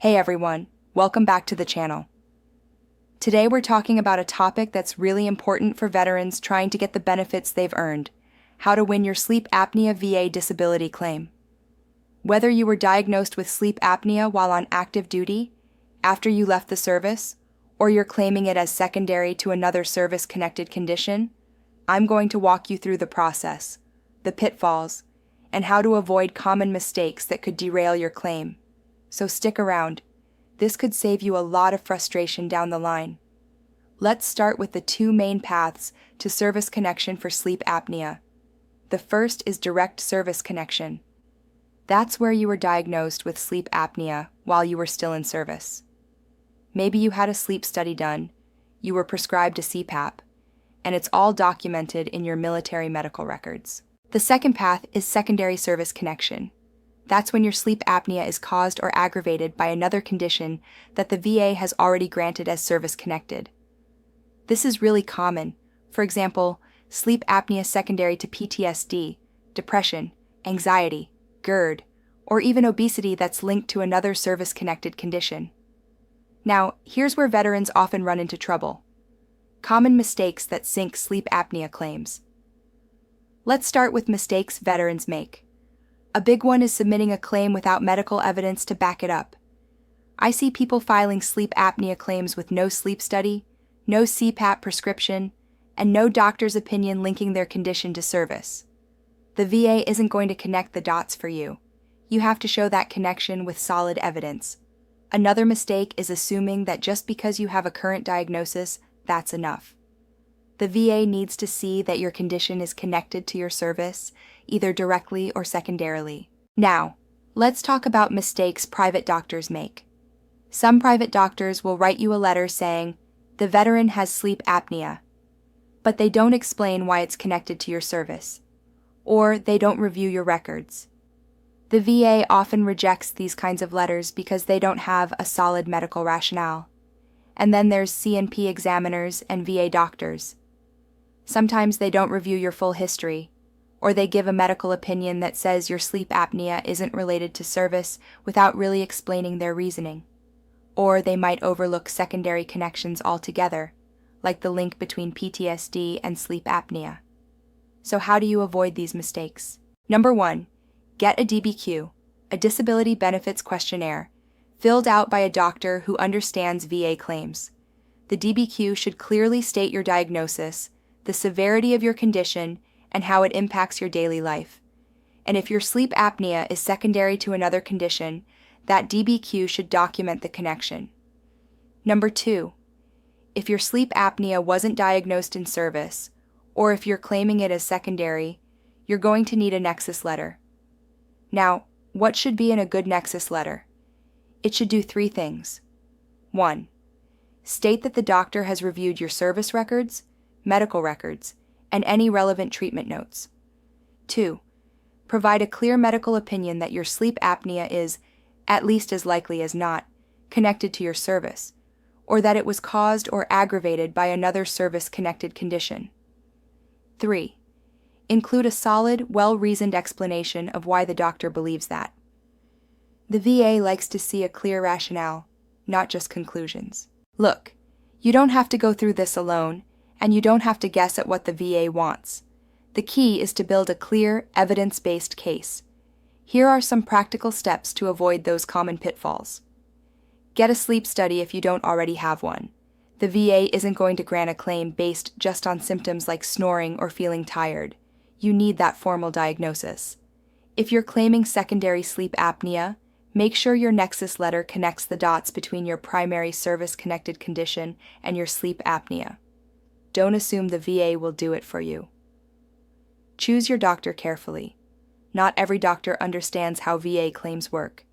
Hey everyone, welcome back to the channel. Today we're talking about a topic that's really important for veterans trying to get the benefits they've earned: how to win your sleep apnea VA disability claim. Whether you were diagnosed with sleep apnea while on active duty, after you left the service, or you're claiming it as secondary to another service-connected condition, I'm going to walk you through the process, the pitfalls, and how to avoid common mistakes that could derail your claim. So stick around. This could save you a lot of frustration down the line. Let's start with the two main paths to service connection for sleep apnea. The first is direct service connection. That's where you were diagnosed with sleep apnea while you were still in service. Maybe you had a sleep study done, you were prescribed a CPAP, and it's all documented in your military medical records. The second path is secondary service connection. That's when your sleep apnea is caused or aggravated by another condition that the VA has already granted as service-connected. This is really common. For example, sleep apnea secondary to PTSD, depression, anxiety, GERD, or even obesity that's linked to another service-connected condition. Now, here's where veterans often run into trouble. Common mistakes that sink sleep apnea claims. Let's start with mistakes veterans make. A big one is submitting a claim without medical evidence to back it up. I see people filing sleep apnea claims with no sleep study, no CPAP prescription, and no doctor's opinion linking their condition to service. The VA isn't going to connect the dots for you. You have to show that connection with solid evidence. Another mistake is assuming that just because you have a current diagnosis, that's enough. The VA needs to see that your condition is connected to your service, either directly or secondarily. Now, let's talk about mistakes private doctors make. Some private doctors will write you a letter saying, "The veteran has sleep apnea," but they don't explain why it's connected to your service, or they don't review your records. The VA often rejects these kinds of letters because they don't have a solid medical rationale. And then there's C&P examiners and VA doctors. Sometimes they don't review your full history, or they give a medical opinion that says your sleep apnea isn't related to service without really explaining their reasoning. Or they might overlook secondary connections altogether, like the link between PTSD and sleep apnea. So how do you avoid these mistakes? Number 1, get a DBQ, a Disability Benefits Questionnaire, filled out by a doctor who understands VA claims. The DBQ should clearly state your diagnosis, the severity of your condition, and how it impacts your daily life. And if your sleep apnea is secondary to another condition, that DBQ should document the connection. Number 2, if your sleep apnea wasn't diagnosed in service, or if you're claiming it as secondary, you're going to need a nexus letter. Now, what should be in a good nexus letter? It should do 3 things. 1, state that the doctor has reviewed your service records, medical records, and any relevant treatment notes. 2, provide a clear medical opinion that your sleep apnea is, at least as likely as not, connected to your service, or that it was caused or aggravated by another service-connected condition. 3, include a solid, well-reasoned explanation of why the doctor believes that. The VA likes to see a clear rationale, not just conclusions. Look, you don't have to go through this alone, and you don't have to guess at what the VA wants. The key is to build a clear, evidence-based case. Here are some practical steps to avoid those common pitfalls. Get a sleep study if you don't already have one. The VA isn't going to grant a claim based just on symptoms like snoring or feeling tired. You need that formal diagnosis. If you're claiming secondary sleep apnea, make sure your nexus letter connects the dots between your primary service-connected condition and your sleep apnea. Don't assume the VA will do it for you. Choose your doctor carefully. Not every doctor understands how VA claims work.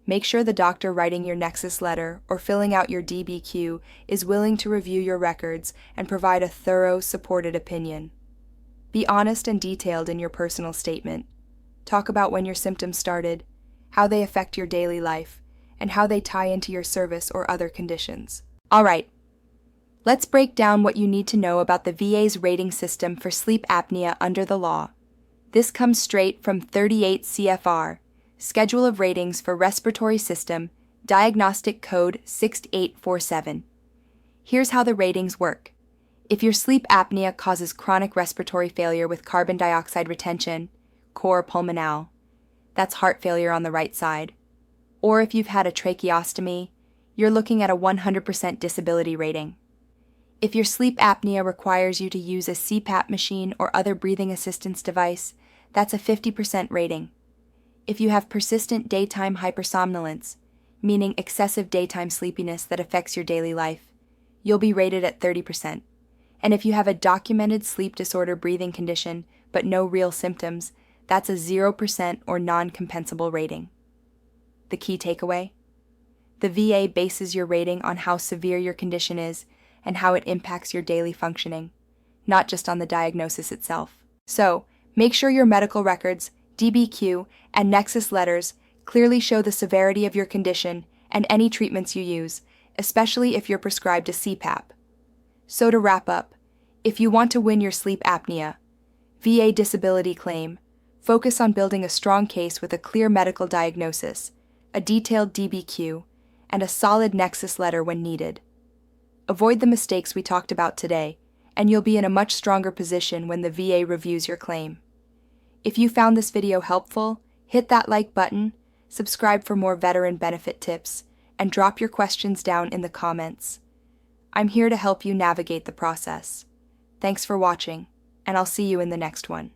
Make sure the doctor writing your nexus letter or filling out your DBQ is willing to review your records and provide a thorough, supported opinion. Be honest and detailed in your personal statement. Talk about when your symptoms started, how they affect your daily life, and how they tie into your service or other conditions. All right, let's break down what you need to know about the VA's rating system for sleep apnea under the law. This comes straight from 38 CFR, Schedule of Ratings for Respiratory System, Diagnostic code 6847. Here's how the ratings work. If your sleep apnea causes chronic respiratory failure with carbon dioxide retention, cor pulmonale, that's heart failure on the right side, or if you've had a tracheostomy, you're looking at a 100% disability rating. If your sleep apnea requires you to use a CPAP machine or other breathing assistance device, that's a 50% rating. If you have persistent daytime hypersomnolence, meaning excessive daytime sleepiness that affects your daily life, you'll be rated at 30%. And if you have a documented sleep disorder breathing condition but no real symptoms, that's a 0% or non-compensable rating. The key takeaway? The VA bases your rating on how severe your condition is and how it impacts your daily functioning, not just on the diagnosis itself. So, make sure your medical records, DBQ, and Nexus letters clearly show the severity of your condition and any treatments you use, especially if you're prescribed a CPAP. So to wrap up, if you want to win your sleep apnea, VA disability claim, focus on building a strong case with a clear medical diagnosis, a detailed DBQ, and a solid Nexus letter when needed. Avoid the mistakes we talked about today, and you'll be in a much stronger position when the VA reviews your claim. If you found this video helpful, hit that like button, subscribe for more veteran benefit tips, and drop your questions down in the comments. I'm here to help you navigate the process. Thanks for watching, and I'll see you in the next one.